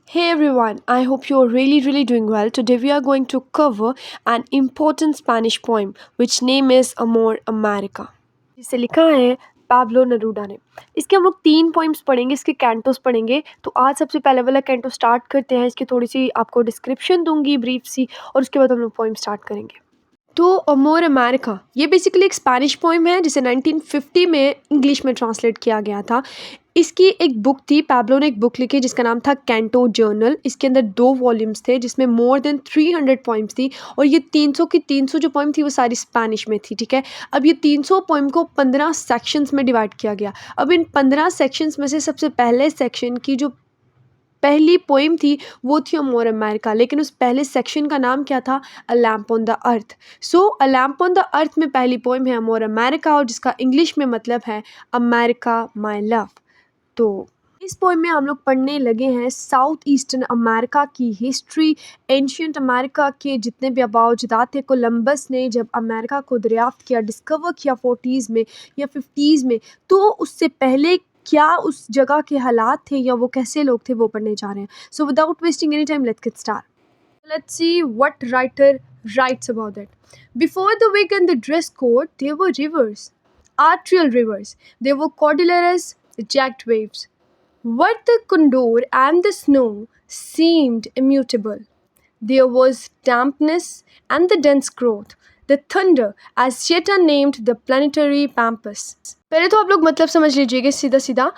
Hey everyone, I hope you're really doing well. Today we are going to cover an important Spanish poem which name is Amor America. जिसे लिखा है Pablo नरूडा ने। इसके हम लोग 3 poems पढ़ेंगे, इसके कैंटोस पढ़ेंगे। तो आज सबसे पहले वाला कैंटो स्टार्ट करते हैं। इसकी थोड़ी-सी आपको डिस्क्रिप्शन दूँगी ब्रीफ सी और उसके बाद हम लोग पोएम स्टार्ट करेंगे। तो अमोर अमेरिका ये बेसिकली एक स्पेनिश पोएम है जिसे 1950 में इंग्लिश में ट्रांसलेट किया गया था। इसकी एक बुक थी, पैब्लो ने एक बुक लिखी जिसका नाम था कैंटो जर्नल। इसके अंदर 2 वॉल्यूम्स थे जिसमें मोर देन 300 पोएम्स थी और ये 300 की 300 जो पोएम थी वो सारी स्पेनिश में थी, ठीक है। अब ये 300 पोएम को 15 सेक्शंस में डिवाइड किया गया। अब इन 15 सेक्शंस में से सबसे पहले सेक्शन की जो पहली पोएम थी वो थी अमोर अमेरिका, लेकिन उस पहले सेक्शन का नाम क्या था? अ lamp on the earth. So a lamp on the earth में पहली पोएम है अमोर अमेरिका और जिसका इंग्लिश में मतलब है अमेरिका माय लव। तो इस पोएम में हम लोग पढ़ने लगे हैं साउथ ईस्टर्न अमेरिका की हिस्ट्री। एंशियंट अमेरिका के जितने भी आबाओ अजदाद थे, कोलंबस ने जब अमेरिका को दरियाफ्त किया, डिस्कवर किया 40s में या 50s में, तो उससे पहले क्या उस जगह के हालात थे या वो कैसे लोग थे वो पढ़ने जा रहे हैं। So without wasting any time let's get start. Let's see what writer writes about it. Before the wig and the dress code, there were rivers, arterial rivers. There were cordilleras, jagged waves. What the condor and the snow seemed immutable. There was dampness and the dense growth. The thunder, as yet unnamed, the planetary pampas. पहले तो आप लोग मतलब समझ लीजिएगा सीधा सीधा।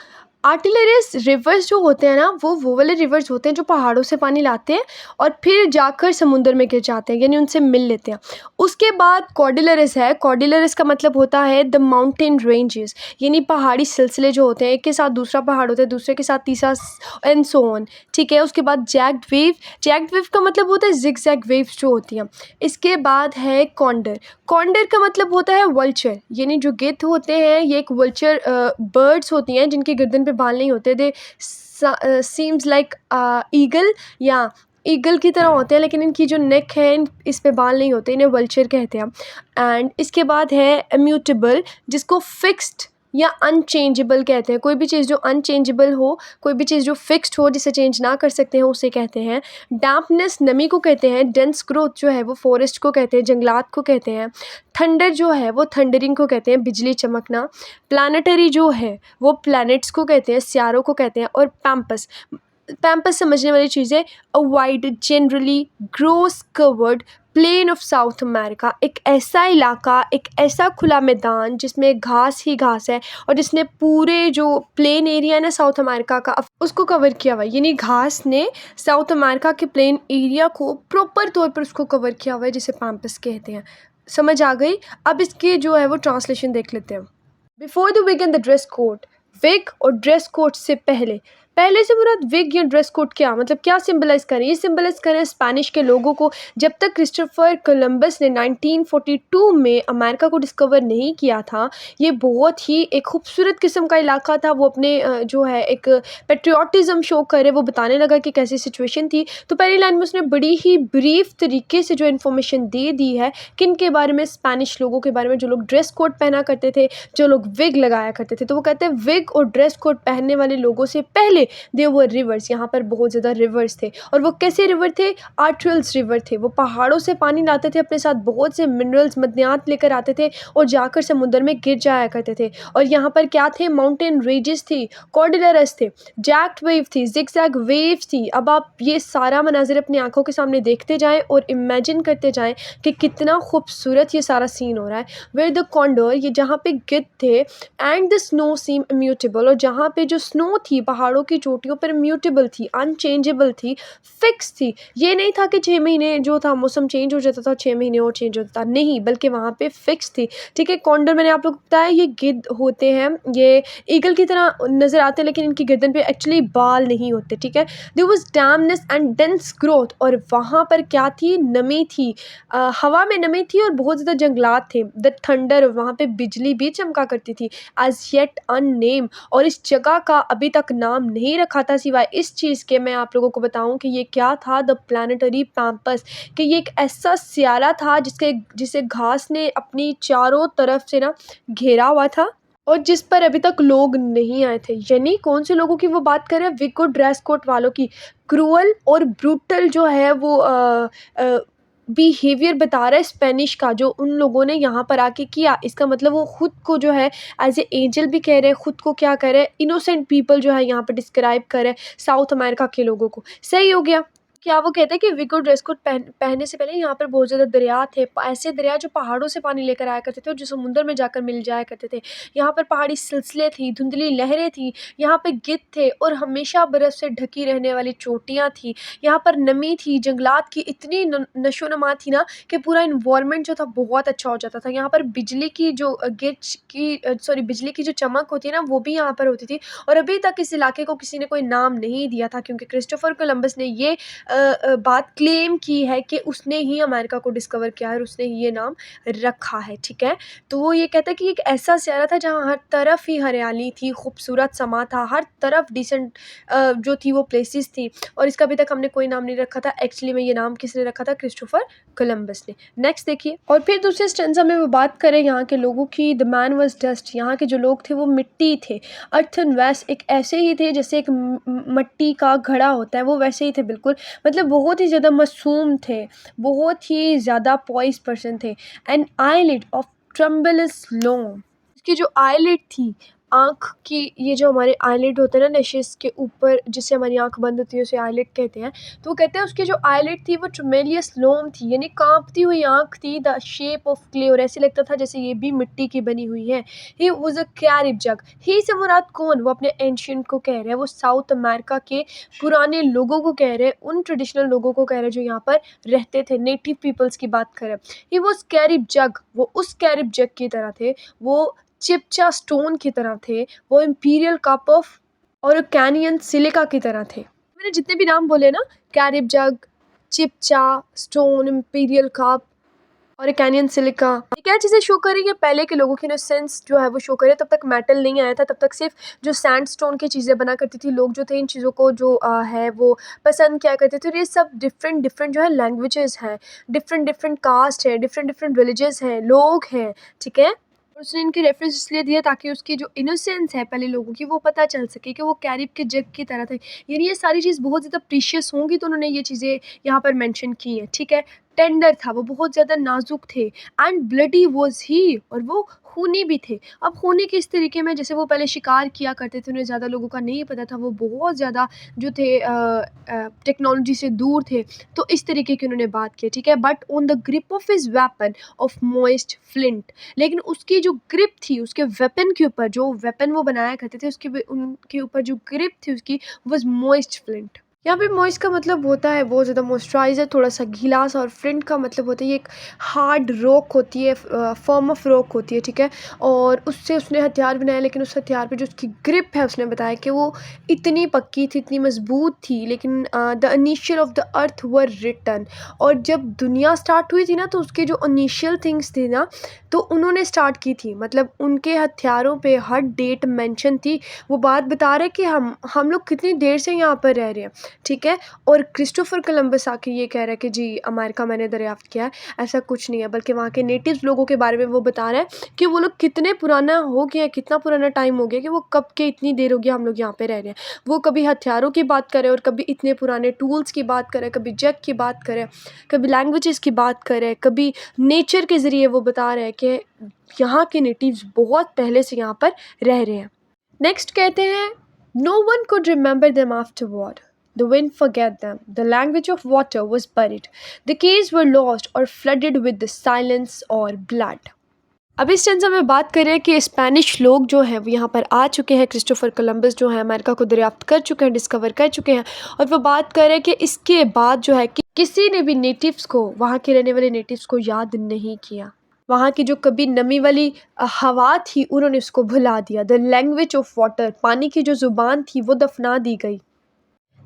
आर्टिलरियस reverse जो होते हैं ना, वो वाले रिवर्स होते हैं जो पहाड़ों से पानी लाते हैं और फिर जाकर समुद्र में गिर जाते हैं, यानी उनसे मिल लेते हैं। उसके बाद कॉर्डिलरस है। कॉर्डिलरस का मतलब होता है द माउंटेन रेंजेस, यानी पहाड़ी सिलसिले जो होते हैं, एक के साथ दूसरा पहाड़ होता है, दूसरे के साथ तीसरा एंड सो ऑन, ठीक है। उसके बाद जैग्ड वेव। जैग्ड वेव का मतलब होता है जिगजैग वेव्स जो होती हैं। इसके बाद है कॉन्डर। कॉन्डर का मतलब होता है वल्चर, यानी जो गिद्ध होते हैं ये एक वल्चर बर्ड्स होती हैं जिनके गर्दन पे बाल नहीं होते। दे सीम्स लाइक ईगल या ईगल की तरह होते हैं, लेकिन इनकी जो नेक है इस पे बाल नहीं होते, इन्हें वल्चर कहते हैं। एंड इसके बाद है इम्यूटेबल, जिसको फिक्स्ड या अनचेंजेबल कहते हैं। कोई भी चीज़ जो अनचेंजेबल हो, कोई भी चीज़ जो फिक्स्ड हो, जिसे चेंज ना कर सकते हैं, उसे कहते हैं। डैम्पनेस नमी को कहते हैं। डेंस ग्रोथ जो है वो फॉरेस्ट को कहते हैं, जंगलात को कहते हैं। थंडर जो है वो थंडरिंग को कहते हैं, बिजली चमकना। प्लानिटरी जो है वो प्लैनेट्स को कहते हैं, सियारों को कहते हैं। और पैम्पस, पैम्पस समझने वाली चीज़ है। A wide generally grass covered plain of South America, एक ऐसा इलाका, एक ऐसा खुला मैदान जिसमें घास ही घास है और जिसने पूरे जो प्लेन एरिया है ना साउथ अमेरिका का, उसको कवर किया हुआ है। यानी घास ने साउथ अमेरिका के प्लेन एरिया को प्रॉपर तौर पर उसको कवर किया हुआ है, जिसे पैम्पस कहते हैं। समझ आ गई? अब इसके जो है वो ट्रांसलेशन देख लेते हैं। Before the wig and the dress code. Wig और ड्रेस कोड से पहले, पहले से मुराद विग या ड्रेस कोड क्या मतलब, क्या सिंबलाइज करें? ये सिंबलाइज करें स्पेनिश के लोगों को। जब तक क्रिस्टोफर कोलंबस ने 1942 में अमेरिका को डिस्कवर नहीं किया था, ये बहुत ही एक खूबसूरत किस्म का इलाका था। वो अपने जो है एक पेट्रियाटिज़म शो करे, वो बताने लगा कि कैसी सिचुएशन थी। तो पहली लाइन में उसने बड़ी ही ब्रीफ तरीके से जो इन्फॉर्मेशन दे दी है किन के बारे में, स्पेनिश लोगों के बारे में, जो लोग ड्रेस कोड पहना करते थे, जो लोग विग लगाया करते थे। तो वो कहते हैं विग और ड्रेस कोड पहनने वाले लोगों से पहले देयर वर रिवर्स, यहाँ पर बहुत ज़्यादा रिवर्स थे। और वो कैसे रिवर थे? आर्ट्रियल्स रिवर थे। वो पहाड़ों से पानी लाते थे, अपने साथ बहुत से मिनरल्स मदनियात लेकर आते थे और जाकर समुद्र में गिर जाया करते थे। और यहाँ पर क्या थे? माउंटेन रेंजेस थी, कॉर्डिलरस थे, जैक्ट वेव थी, जिगजैग वेव्स थी। अब आप ये सारा मनाजिर अपनी आंखों के सामने देखते जाएं और इमेजिन करते जाएं कि कितना खूबसूरत ये सारा सीन हो रहा है। वेयर द कॉन्डोर, ये जहाँ पे गिद्ध थे, and the snow seem immutable, और जहाँ पे जो स्नो थी पहाड़ों की चोटियों पर म्यूटेबल थी, अनचेंजेबल थी, फिक्स थी। ये नहीं था कि 6 महीने जो था मौसम चेंज हो जाता था, 6 महीने और चेंज होता था, नहीं, बल्कि वहाँ पे फिक्स थी, ठीक है। कॉन्डोर मैंने आप लोग को बताया ये गिद्ध होते हैं, ये ईगल की तरह नज़र आते हैं, लेकिन इनकी गर्दन पे एक्चुअली बाल नहीं होते, ठीक है। There was dampness and dense growth, और वहाँ पर क्या थी? नमी थी, हवा में नमी थी और बहुत ज़्यादा जंगलात थे। द थंडर, वहाँ पे बिजली भी चमका करती थी। एज येट अननेम, और इस जगह का अभी तक नाम नहीं रखा था सिवाय इस चीज़ के। मैं आप लोगों को बताऊं कि ये क्या था? द प्लानिटरी पैम्पस, कि ये एक ऐसा सियारा था जिसे घास ने अपनी चारों तरफ से ना घेरा हुआ था और जिस पर अभी तक लोग नहीं आए थे। यानी कौन से लोगों की वो बात कर रहे हैं? विगो ड्रेस कोड वालों की। क्रूअल और ब्रूटल जो है वो बिहेवियर बता रहा है स्पेनिश का, जो उन लोगों ने यहाँ पर आके किया। इसका मतलब वो खुद को जो है एज ए एंजल भी कह रहे हैं, खुद को क्या कह रहे हैं, इनोसेंट पीपल जो है यहाँ पर डिस्क्राइब कर रहे हैं साउथ अमेरिका के लोगों को। सही हो गया। क्या वो कहते हैं कि विगो ड्रेस कोड पहनने से पहले यहाँ पर बहुत ज़्यादा दरिया थे, ऐसे दरिया जो पहाड़ों से पानी लेकर आया करते थे और जो समुद्र में जाकर मिल जाया करते थे। यहाँ पर पहाड़ी सिलसिले थी, धुंधली लहरें थी, यहाँ पे गिद्ध थे और हमेशा बर्फ़ से ढकी रहने वाली चोटियाँ थी। यहाँ पर नमी थी, जंगलात की इतनी नशोनुमा थी ना कि पूरा इन्वायरमेंट जो था बहुत अच्छा हो जाता था। यहाँ पर बिजली की जो बिजली की जो चमक होती है ना, वो भी यहाँ पर होती थी। और अभी तक इस इलाके को किसी ने कोई नाम नहीं दिया था, क्योंकि क्रिस्टोफर कोलंबस ने ये बात क्लेम की है कि उसने ही अमेरिका को डिस्कवर किया है और उसने ही ये नाम रखा है। ठीक है, तो वो ये कहता है कि एक ऐसा सियारा था जहाँ हर तरफ ही हरियाली थी, खूबसूरत समा था, हर तरफ डिसेंट जो थी वो प्लेसेस थी। और इसका अभी तक हमने कोई नाम नहीं रखा था। एक्चुअली में ये नाम किसने रखा था? क्रिस्टोफर कोलंबस ने। नेक्स्ट देखिए, और फिर दूसरे स्टेंजा में वो बात करें यहाँ के लोगों की। द मैन वॉज डस्ट, यहाँ के जो लोग थे वो मिट्टी थे। अर्थन वेस्ट, एक ऐसे ही थे जैसे एक मट्टी का घड़ा होता है, वो वैसे ही थे बिल्कुल। मतलब बहुत ही ज़्यादा मासूम थे, बहुत ही ज़्यादा पॉइस पर्सन थे। एन आईलिड ऑफ ट्रम्बलस लोम, इसकी जो आईलिड थी, आँख की, ये जो हमारे आईलिड होते हैं ना नशिश के ऊपर, जिससे हमारी आँख बंद होती है उसे आईलिड कहते हैं। तो वो कहते हैं उसकी जो आईलिड थी वो ट्रमेलियस लोम थी, यानी कांपती हुई आँख थी। द शेप ऑफ क्ले, और ऐसे लगता था जैसे ये भी मिट्टी की बनी हुई है। ही वॉज अ कैरिब जग, ही से मुराद कौन? वो अपने एंशियंट को कह रहे हैं, वो साउथ अमेरिका के पुराने लोगों को कह रहे हैं, उन ट्रेडिशनल लोगों को कह रहे हैं जो यहाँ पर रहते थे, नेटिव पीपल्स की बात करें। ही वॉज कैरिब जग, वो उस कैरिब जग की तरह थे, वो चिपचा स्टोन की तरह थे, वो इम्पीरियल कप ऑफ और कैनियन सिलिका की तरह थे। मैंने जितने भी नाम बोले ना, कैरिब जग, चिपचा स्टोन, इम्पीरियल कप और कैनियन सिलिका, ये क्या चीज़ें शो कर रही है? पहले के लोगों की इनोसेंस जो है वो शो करे। तब तक मेटल नहीं आया था, तब तक सिर्फ जो सैंडस्टोन की चीज़ें बना करती थी, लोग जो थे इन चीज़ों को जो है वो पसंद किया करते थे। और ये सब डिफरेंट डिफरेंट जो है लैंग्वेजेस हैं, डिफरेंट डिफरेंट कास्ट है, डिफरेंट डिफरेंट विलेजेस हैं, लोग हैं। ठीक है, और उसने इनके रेफरेंस इसलिए दिया ताकि उसकी जो इनोसेंस है पहले लोगों की वो पता चल सके कि वो कैरिब के जग की तरह थे। यानी ये सारी चीज़ बहुत ज़्यादा प्रीशियस होंगी, तो उन्होंने ये चीज़ें यहाँ पर मेंशन की हैं। ठीक है, टेंडर था, वो बहुत ज़्यादा नाजुक थे। एंड ब्लडी वॉज ही, और वो खूनी भी थे। अब खूनी किस तरीके में? जैसे वो पहले शिकार किया करते थे, उन्हें ज़्यादा लोगों का नहीं पता था, वो बहुत ज़्यादा जो थे टेक्नोलॉजी से दूर थे, तो इस तरीके की उन्होंने बात की। ठीक है, but on the grip of his weapon of moist flint, लेकिन उसकी जो ग्रिप थी, उसके वेपन के ऊपर, जो वेपन वो बनाया करते थे उनके ऊपर जो ग्रिप थी उसकी, वॉज मोइस्ट फ्लिंट। यहाँ पे मॉइस्ट का मतलब होता है बहुत ज़्यादा मॉइस्चराइज़र, थोड़ा सा गीला सा, और फ्लिंट का मतलब होता है ये एक हार्ड रॉक होती है, फॉर्म ऑफ रॉक होती है। ठीक है, और उससे उसने हथियार बनाया, लेकिन उस हथियार पे जो उसकी ग्रिप है उसने बताया कि वो इतनी पक्की थी, इतनी मजबूत थी। लेकिन the initial of the earth were written, और जब दुनिया स्टार्ट हुई थी ना, तो उसके जो इनिशियल थिंग्स थी ना, तो उन्होंने स्टार्ट की थी। मतलब उनके हथियारों पे हर डेट मेंशन थी। वो बात बता रहे कि हम लोग कितनी देर से यहाँ पर रह रहे हैं। ठीक है, और क्रिस्टोफर कोलंबस आके ये कह रहा है कि जी अमेरिका मैंने दरियाफ्त किया है, ऐसा कुछ नहीं है। बल्कि वहाँ के नेटिव्स लोगों के बारे में वो बता रहा है कि वो लोग कितने पुराना हो गया है, कितना पुराना टाइम हो गया कि वो कब के इतनी देर हो गया हम लोग यहाँ पे रह रहे हैं। वो कभी हथियारों की बात करें और कभी इतने पुराने टूल्स की बात करें, कभी जग की बात करें, कभी लैंग्वेजेस की बात करें, कभी नेचर के ज़रिए वो बता रहे हैं कि यहाँ के नेटिव्स बहुत पहले से यहाँ पर रह रहे हैं। नेक्स्ट कहते हैं, no one could remember them afterward, the wind forget them, the language of water was buried, the caves were lost or flooded with the silence or blood. अब इस स्टेंजा में बात करें कि स्पेनिश लोग जो हैं वो यहाँ पर आ चुके हैं, क्रिस्टोफर कोलंबस जो है अमेरिका को दरियाफ्त कर चुके हैं, डिस्कवर कर चुके हैं, और वो बात करें कि इसके बाद जो है कि किसी ने भी नेटिव्स को, वहाँ के रहने वाले नेटिव्स को याद नहीं किया। वहाँ की जो कभी नमी वाली हवा थी उन्होंने उसको भुला दिया। द लैंग्वेज ऑफ वाटर, पानी की जो ज़ुबान थी वो दफना दी गई।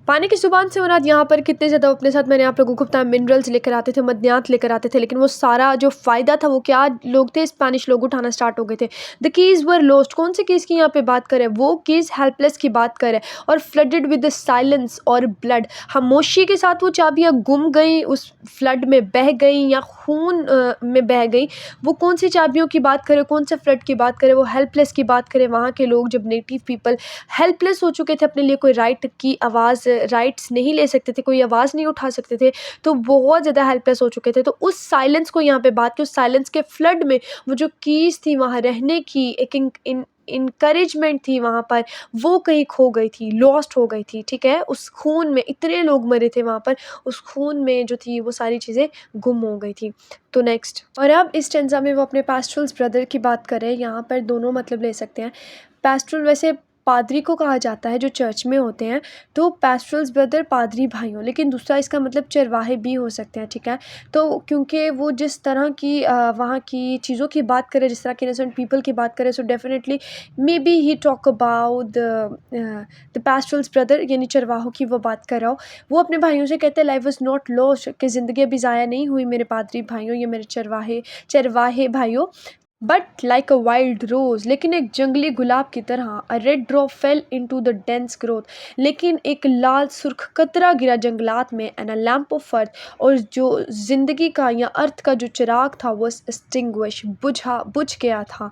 पानी की ज़ुबान से मुराद यहाँ पर कितने ज़्यादा अपने साथ मैंने आप लोगों को बताया मिनरल्स लेकर आते थे, मदनियात लेकर आते थे, लेकिन वो सारा जो फ़ायदा था वो क्या लोग थे, स्पेनिश लोग उठाना स्टार्ट हो गए थे। द कीज़ वर लॉस्ट, कौन से कीज़ की यहाँ पे बात करें, वो कीज़ हेल्पलेस की बात करें, और फ्लडेड विद द साइलेंस और ब्लड, खामोशी के साथ वो चाबियाँ गुम गई, उस फ्लड में बह गई या खून में बह गई। वो कौन सी चाबियों की बात करें, कौन से फ्लड की बात करें, वो हेल्पलेस की बात करें। वहाँ के लोग जब नेटिव पीपल हेल्पलेस हो चुके थे, अपने लिए कोई राइट्स नहीं ले सकते थे, कोई आवाज़ नहीं उठा सकते थे, तो बहुत ज़्यादा हेल्पलेस हो चुके थे। तो उस साइलेंस को यहाँ पे बात की, उस साइलेंस के फ्लड में वो जो कीज़ थी वहाँ रहने की, एक इनकरेजमेंट थी वहाँ पर, वो कहीं खो गई थी, लॉस्ट हो गई थी। ठीक है, उस खून में इतने लोग मरे थे वहाँ पर, उस खून में जो थी वो सारी चीज़ें गुम हो गई थी। तो नेक्स्ट, और अब इस टेंजा में वो अपने पैस्ट्रल्स ब्रदर की बात करें। यहाँ पर दोनों मतलब ले सकते हैं। पैस्ट्रल वैसे पादरी को कहा जाता है जो चर्च में होते हैं, तो पैस्ट्रल्स ब्रदर पादरी भाइयों, लेकिन दूसरा इसका मतलब चरवाहे भी हो सकते हैं। ठीक है, तो क्योंकि वो जिस तरह की वहाँ की चीज़ों की बात करें, जिस तरह के इनोसेंट पीपल की बात करें, so definitely may be he talk about the pastorals brother, यानी चरवाहों की वो बात कर रहा हो। वो अपने भाइयों से कहते हैं लाइफ वॉज नॉट लॉस्ट, कि ज़िंदगी अभी ज़ाया नहीं हुई मेरे पादरी भाइयों, या मेरे चरवाहे भाइयों, but like a wild rose, लेकिन एक जंगली गुलाब की तरह। A red drop fell into the dense growth, लेकिन एक लाल सुर्ख कतरा गिरा जंगलात में। And a lamp of earth, और जो जिंदगी का या अर्थ का जो चिराग था वो एक्सटिंग्विश, बुझ गया था।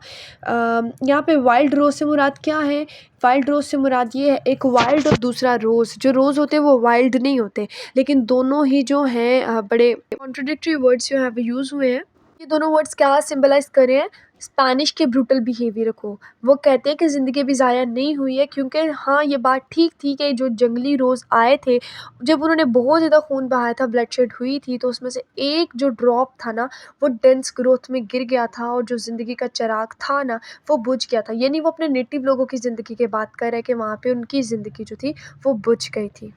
यहाँ पे वाइल्ड रोज से मुराद क्या है, वाइल्ड रोज़ से मुराद ये है, एक वाइल्ड और दूसरा रोज़। जो रोज़ होते हैं वो वाइल्ड नहीं होते, लेकिन दोनों ही जो हैं बड़े कॉन्ट्रोडिक्टरी वर्ड्स जो हैं वो यूज़ हुए हैं। ये दोनों वर्ड्स क्या सिंबलाइज कर रहे हैं, स्पेनिश के ब्रूटल बिहेवियर को। वो कहते हैं कि ज़िंदगी अभी ज़ाया नहीं हुई है, क्योंकि हाँ ये बात ठीक थी कि जो जंगली रोज़ आए थे, जब उन्होंने बहुत ज़्यादा खून बहाया था, ब्लडशेड हुई थी, तो उसमें से एक जो ड्रॉप था ना, वो डेंस ग्रोथ में गिर गया था, और जो ज़िंदगी का चिराग था ना, वो बुझ गया था। यानी वो अपने नेटिव लोगों की ज़िंदगी की बात कर रहे हैं कि वहाँ पे उनकी ज़िंदगी जो थी वो बुझ गई थी।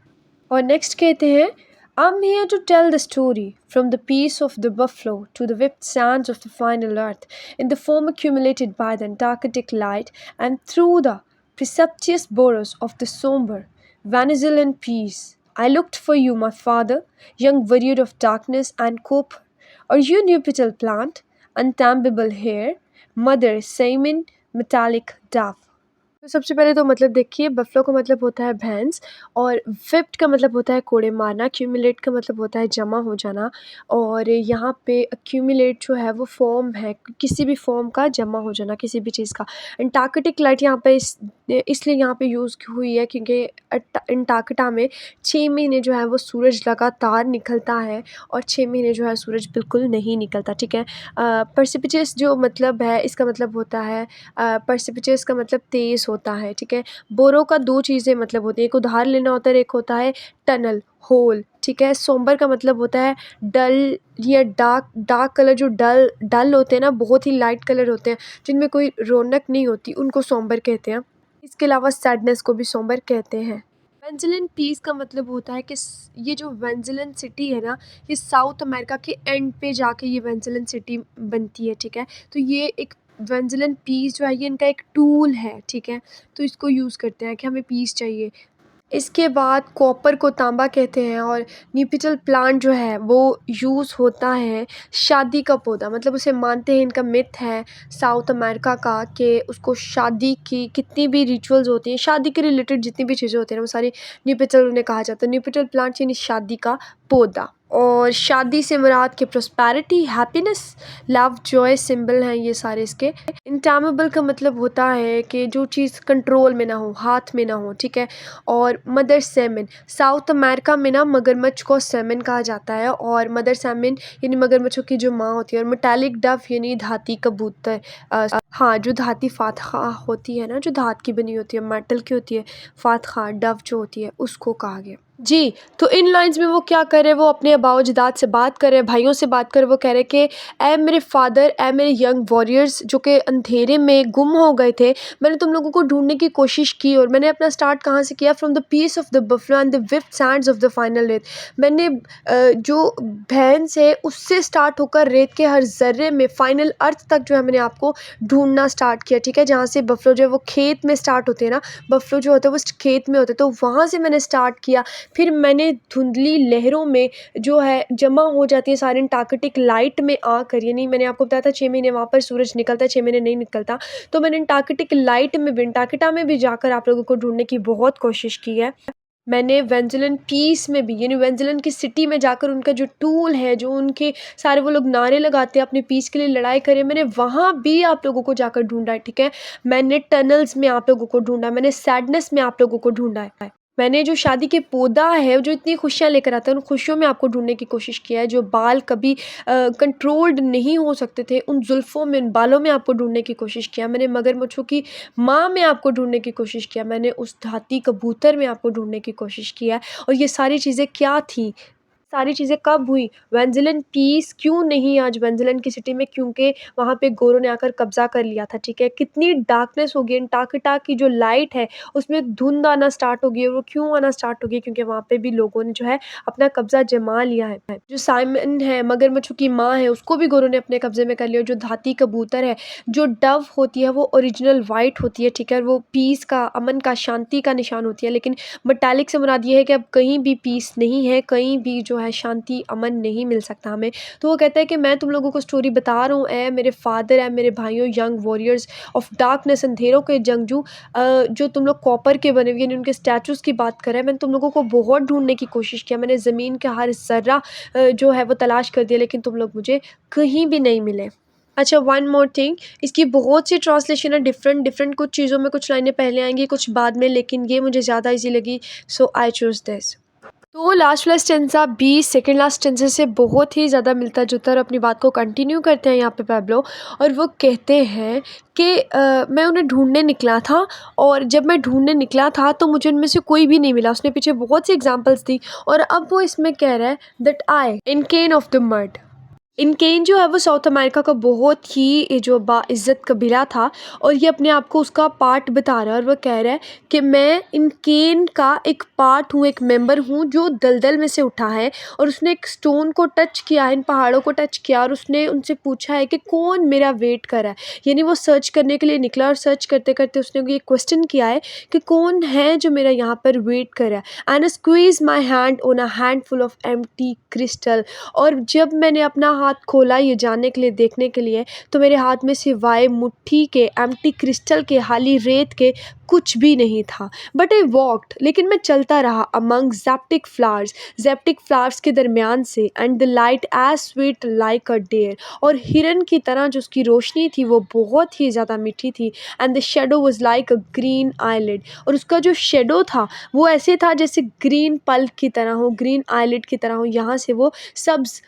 और नेक्स्ट कहते हैं, I'm here to tell the story from the peace of the buffalo to the whipped sands of the final earth, in the foam accumulated by the Antarctic light, and through the precipitous burrows of the somber Venezuelan peace. I looked for you, my father, young warrior of darkness and copper, or you new petal plant, untamable hair, mother semen, metallic dove. तो सबसे पहले तो मतलब देखिए, buffalo का मतलब होता है भैंस, और विप्ट का मतलब होता है कोड़े मारना, एक्यूमुलेट का मतलब होता है जमा हो जाना, और यहाँ पे एक्यूमुलेट जो है वो फॉर्म है, किसी भी फॉर्म का जमा हो जाना, किसी भी चीज़ का। अंटार्कटिक लाइट यहाँ पे इसलिए यहाँ पे यूज़ हुई है क्योंकि अंटार्कटा में 6 महीने जो है वो सूरज लगातार निकलता है, और 6 महीने जो है सूरज बिल्कुल नहीं निकलता। ठीक है, परसिपिचस जो मतलब है, इसका मतलब होता है, परसिपिचस का मतलब तेज़ होता है। ठीक है, बोरो का 2 चीज़ें मतलब होती हैं, एक उधार लेना होता है, एक होता है टनल, होल। ठीक है, सोम्बर का मतलब होता है डल या डार्क कलर, जो डल होते हैं ना, बहुत ही लाइट कलर होते हैं, जिनमें कोई रौनक नहीं होती, उनको सोम्बर कहते हैं। इसके अलावा सैडनेस को भी सोम्बर कहते हैं। वेंजुलन पीस का मतलब होता है कि ये जो वेंजुलन सिटी है ना, ये साउथ अमेरिका के एंड पे जाके ये वेंजुलन सिटी बनती है। ठीक है, तो ये एक वेंजुलन पीस जो है ये इनका एक टूल है। ठीक है, तो इसको यूज़ करते हैं कि हमें पीस चाहिए। इसके बाद कॉपर को तांबा कहते हैं, और न्यूपिटल प्लांट जो है वो यूज़ होता है शादी का पौधा, मतलब उसे मानते हैं, इनका मिथ है साउथ अमेरिका का कि उसको शादी की कितनी भी रिचुअल्स होती हैं, शादी के रिलेटेड जितनी भी चीज़ें होती हैं वो सारी न्यूपिटल उन्हें कहा जाता है। न्यूपिटल प्लांट यानी शादी का पौधा। और शादी से मुराद के prosperity, happiness, love, Joy symbol हैं ये सारे इसके। इंटैमेबल का मतलब होता है कि जो चीज़ कंट्रोल में ना हो, हाथ में ना हो। ठीक है, और मदर सेमन, साउथ अमेरिका में ना मगरमच्छ को सेमन कहा जाता है, और मदर सेमन यानी मगरमच्छों की जो माँ होती है। और मेटालिक डव यानी धाती कबूतर, हाँ जो धाती फातखा होती है ना, जो धात की बनी होती है, मेटल की होती है, फातखा डव जो होती है उसको कहा गया जी। तो इन लाइंस में वो क्या कर रहे हैं, वो अपने आबाओ अजदाद से बात कर रहे हैं, भाइयों से बात कर रहे हैं। वो कह रहे हैं कि ऐ मेरे फादर, ऐ मेरे यंग वॉरियर्स जो कि अंधेरे में गुम हो गए थे, मैंने तुम लोगों को ढूंढने की कोशिश की, और मैंने अपना स्टार्ट कहाँ से किया, from the peace of the buffalo and the swift sands of the final रेत। मैंने जो भैंस है उससे स्टार्ट होकर रेत के हर जर्रे में फाइनल अर्थ तक जो है मैंने आपको ढूंढना स्टार्ट किया। ठीक है, जहाँ से बफलो जो है वो खेत में स्टार्ट होते हैं ना, बफलो जो होते हैं वो खेत में होते हैं, तो वहाँ से मैंने स्टार्ट किया फिर मैंने धुंधली लहरों में जो है जमा हो जाती है सारी अंटार्कटिक लाइट में आकर, यानी मैंने आपको बताया था 6 महीने वहाँ पर सूरज निकलता है, 6 महीने नहीं निकलता। तो मैंमैंने अंटार्कटिक लाइट में भी, अंटार्कटिका में भी जाकर आप लोगों को ढूंढने की बहुत कोशिश की है। मैंने वेंजुलन पीस में भी, यानी वेंजुलन की सिटी में जाकर उनका जो टूल है, जो उनके सारे वो लोग नारे लगाते हैं अपने पीस के लिए लड़ाई करें, मैंने वहाँ भी आप लोगों को जाकर ढूंढा है, ठीक है। मैंने टनल्स में आप लोगों को ढूंढा, मैंने सैडनेस में आप लोगों को ढूंढा है। मैंने जो शादी के पौधा है जो इतनी खुशियाँ लेकर आता है, उन खुशियों में आपको ढूंढने की कोशिश किया है। जो बाल कभी कंट्रोल्ड नहीं हो सकते थे, उन जुल्फ़ों में, उन बालों में आपको ढूंढने की कोशिश किया। मैंने मगरमच्छों की माँ में आपको ढूंढने की कोशिश किया। मैंने उस हाथी कबूतर में आपको ढूंढने की कोशिश किया है। और ये सारी चीज़ें क्या थी, सारी चीज़ें कब हुई? वेंजिलन पीस क्यों नहीं आज वेंजिलन की सिटी में? क्योंकि वहाँ पे गोरों ने आकर कब्ज़ा कर लिया था, ठीक है। कितनी डार्कनेस हो गई, अंटार्कटिका की जो लाइट है उसमें धुंध आना स्टार्ट हो गई है। वो क्यों आना स्टार्ट हो गई? क्योंकि वहाँ पे भी लोगों ने जो है अपना कब्ज़ा जमा लिया है। जो साइमन है, मगरमच्छों की माँ है, उसको भी गोरों ने अपने कब्ज़े में कर लिया। जो हाथी कबूतर है, जो डव होती है वो ओरिजिनल वाइट होती है, ठीक है। और वो पीस का, अमन का, शांति का निशान होती है। लेकिन मेटालिक से मुराद ये है कि अब कहीं भी पीस नहीं है, कहीं भी जो है शांति, अमन नहीं मिल सकता हमें। तो वो कहता है कि मैं तुम लोगों को स्टोरी बता रहा हूँ, ए मेरे फादर है, मेरे भाइयों, यंग वॉरियर्स ऑफ डार्कनेस, अंधेरों के जंगजू, जो तुम लोग कॉपर के बने हुए, यानी उनके स्टैचूज़ की बात कर रहे हैं। मैंने तुम लोगों को बहुत ढूंढने की कोशिश किया, मैंने ज़मीन का हर ज़र्रा जो है वो तलाश कर दिया, लेकिन तुम लोग मुझे कहीं भी नहीं मिले। अच्छा, वन मोर थिंग, इसकी बहुत सी ट्रांसलेशन है, डिफरेंट डिफरेंट, कुछ चीज़ों में कुछ लाइनें पहले आएंगी, कुछ बाद में, लेकिन ये मुझे ज़्यादा इजी लगी, सो आई चूज़ दिस। तो लास्ट वाला स्टेंजा भी सेकंड लास्ट स्टेंजा से बहुत ही ज़्यादा मिलता जुलता है, और अपनी बात को कंटिन्यू करते हैं यहाँ पे पैब्लो। और वो कहते हैं कि मैं उन्हें ढूंढने निकला था, और जब मैं ढूंढने निकला था तो मुझे उनमें से कोई भी नहीं मिला। उसने पीछे बहुत सी एग्जांपल्स दी, और अब वो इसमें कह रहा है that I Incan of the mud. Incan जो है वो साउथ अमेरिका का बहुत ही जो बाइज़्ज़त कबीला था, और ये अपने आप को उसका पार्ट बता रहा है। और वो कह रहा है कि मैं इनकेन का एक पार्ट हूँ, एक मेंबर हूँ जो दलदल में से उठा है। और उसने एक स्टोन को टच किया है, इन पहाड़ों को टच किया, और उसने उनसे पूछा है कि कौन मेरा वेट कर रहा है। यानी वो सर्च करने के लिए निकला, और सर्च करते करते उसने ये क्वेश्चन किया है कि कौन है जो मेरा यहाँ पर वेट कर रहा है। And squeeze my hand on a hand full of empty crystal. और जब मैंने अपना हाथ खोला ये जानने के लिए, देखने के लिए, तो मेरे हाथ में सिवाय मुट्ठी के, एम्प्टी क्रिस्टल के, खाली रेत के कुछ भी नहीं था। बट आई वॉकड, लेकिन मैं चलता रहा, अमंग ज़ैप्टिक फ्लावर्स के दरमियान से, and the light as sweet like a dare. और हिरन की तरह जो उसकी रोशनी थी वो बहुत ही ज़्यादा मीठी थी। And the shadow was like a green eyelid. और उसका जो शेडो था वो ऐसे था जैसे ग्रीन पल्प की तरह हो, ग्रीन आईलिड की तरह हो। यहाँ से वो सब्ज़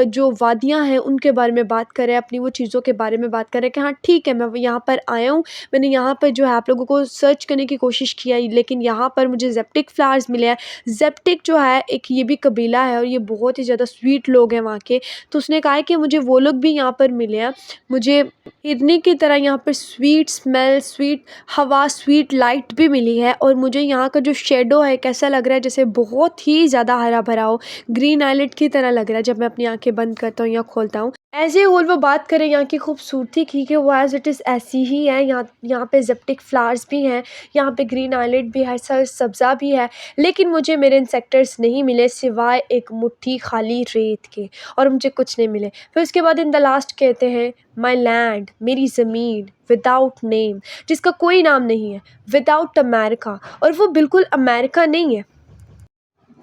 जो वादियाँ हैं उनके बारे में बात करें, अपनी वो चीज़ों के बारे में बात करें कि हाँ ठीक है, मैं यहाँ पर आया हूँ, मैंने यहाँ पर जो है आप लोगों को सर्च करने की कोशिश किया, लेकिन यहाँ पर मुझे ज़ेप्टिक फ्लावर्स मिले हैं। ज़ेप्टिक जो है एक ये भी कबीला है, और ये बहुत ही ज़्यादा स्वीट लोग हैं वहाँ के। तो उसने कहा है कि मुझे वो लोग भी यहाँ पर मिले हैं, मुझे हिरनी की तरह यहाँ पर स्वीट स्मेल, स्वीट हवा, स्वीट लाइट भी मिली है। और मुझे यहाँ का जो शेडो है कैसा लग रहा है, जैसे बहुत ही ज़्यादा हरा भरा हो, ग्रीन आइलैंड की तरह लग रहा है जब मैं अपनी आंखें बंद करता हूँ या खोलता हूँ। ऐसे और वो बात करें यहाँ की खूबसूरती की, कि वो एज इट इज़ ऐसी ही है। यहाँ पे ज़ेप्टिक फ्लावर्स भी हैं, यहाँ पे ग्रीन आइलैंड भी है, सब्ज़ा भी है, लेकिन मुझे मेरे इंसेक्टर्स नहीं मिले सिवाय एक मुट्ठी खाली रेत के, और मुझे कुछ नहीं मिले। फिर उसके बाद इन द लास्ट कहते हैं माई लैंड, मेरी ज़मीन, विदाउट नेम, जिसका कोई नाम नहीं है, विदाउट अमेरिका, और वो बिल्कुल अमेरिका नहीं है।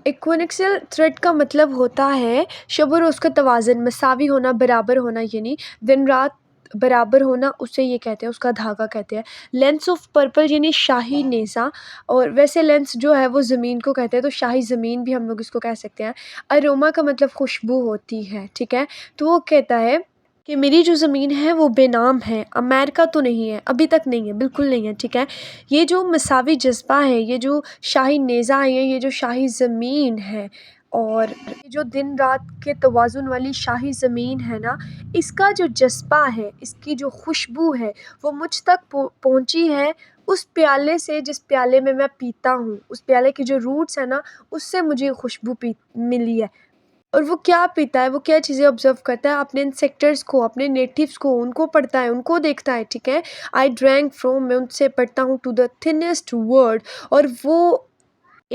इक्विनोक्शियल थ्रेड का मतलब होता है शब और रोज़ का तवाज़ुन, मसावी होना, बराबर होना, यानी दिन रात बराबर होना, उसे ये कहते हैं, उसका धागा कहते हैं। लेंस ऑफ पर्पल यानी शाही नेज़ा, और वैसे लेंस जो है वो ज़मीन को कहते हैं, तो शाही ज़मीन भी हम लोग इसको कह सकते हैं। अरोमा का मतलब खुशबू होती है, ठीक है। तो वो कहता है कि मेरी जो ज़मीन है वो बेनाम है, अमेरिका तो नहीं है, अभी तक नहीं है, बिल्कुल नहीं है, ठीक है। ये जो मसावी जज्बा है, ये जो शाही नेज़ा है, ये जो शाही ज़मीन है, और ये जो दिन रात के तवाज़ुन वाली शाही ज़मीन है ना, इसका जो जज्बा है, इसकी जो खुशबू है, वो मुझ तक पहुँची है उस प्याले से जिस प्याले में मैं पीता हूँ। उस प्याले की जो रूट्स है ना, उससे मुझे खुशबू पी मिली है। और वो क्या पीता है, वो क्या चीज़ें ऑब्ज़र्व करता है, अपने इंसेक्टर्स को, अपने नेटिव्स को, उनको पढ़ता है, उनको देखता है, ठीक है। आई ड्रैंक फ्रॉम, मैं उनसे पढ़ता हूँ, टू द थिनेस्ट वर्ड, और वो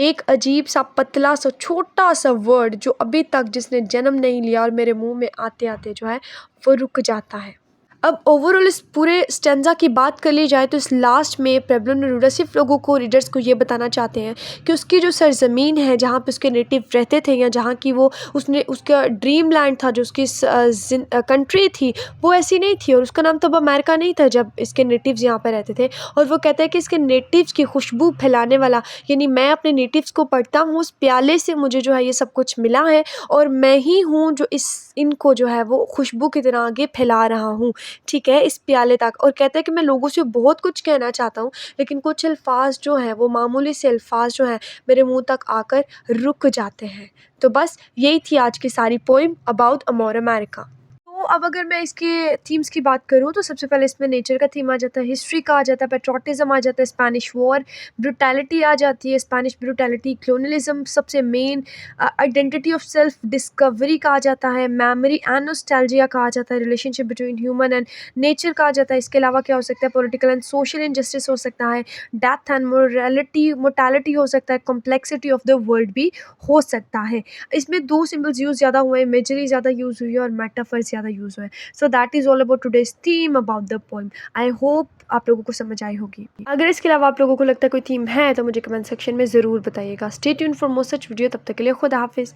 एक अजीब सा पतला सा छोटा सा वर्ड जो अभी तक जिसने जन्म नहीं लिया और मेरे मुंह में आते आते जो है वो रुक जाता है। अब ओवरऑल इस पूरे स्टेंजा की बात कर ली जाए तो इस लास्ट में पेब्लो नेरूदा सिर्फ लोगों को, रीडर्स को ये बताना चाहते हैं कि उसकी जो सरजमीन है जहाँ पे उसके नेटिव रहते थे या जहाँ की वो उसने उसका ड्रीम लैंड था, जो उसकी कंट्री थी, वो ऐसी नहीं थी और उसका नाम तो अब अमेरिका नहीं था जब इसके नेटिव्स यहाँ पर रहते थे। और वो कहते हैं कि इसके नेटिव्स की खुशबू फैलाने वाला, यानी मैं अपने नेटिव्स को पढ़ता हूँ, उस प्याले से मुझे जो है ये सब कुछ मिला है और मैं ही हूँ जो इनको जो है वो खुशबू की तरह आगे फैला रहा हूँ, ठीक है, इस प्याले तक। और कहता है कि मैं लोगों से बहुत कुछ कहना चाहता हूँ लेकिन कुछ अल्फाज जो हैं वो मामूली से अल्फाज जो हैं मेरे मुंह तक आकर रुक जाते हैं। तो बस यही थी आज की सारी पोइम अबाउट अमोर अमेरिका। तो अब अगर मैं इसके थीम्स की बात करूँ तो सबसे पहले इसमें नेचर का थीम आ जाता है, हिस्ट्री का आ जाता है, पेट्रोटिज्म आ जाता है, स्पेनिश वॉर, ब्रूटैलिटी आ जाती है, स्पेनिश ब्रूटैलिटी, क्लोनलिज्म सबसे main, identity of self discovery का आ जाता है, मेमोरी एंड नॉस्टैल्जिया का आ जाता है, relationship between human and nature का आ जाता है। इसके अलावा क्या हो सकता है, पॉलिटिकल एंड सोशल इनजस्टिस हो सकता है, डेथ एंड मोर्टैलिटी हो सकता है, कॉम्प्लेक्सिटी ऑफ द वर्ल्ड भी हो सकता है। इसमें दो सिंबल्स यूज़ ज़्यादा हुए हैं, इमेजरी ज़्यादा यूज़ हुई है और मेटाफर ज़्यादा यूज़ हुए हैं। So that is all about today's theme about the poem. I hope आप लोगों को समझ आई होगी। अगर इसके अलावा आप लोगों को लगता है कोई थीम है तो मुझे कमेंट सेक्शन में ज़रूर बताइएगा। Stay tuned for more such video. तब तक के लिए खुदा हाफिज़।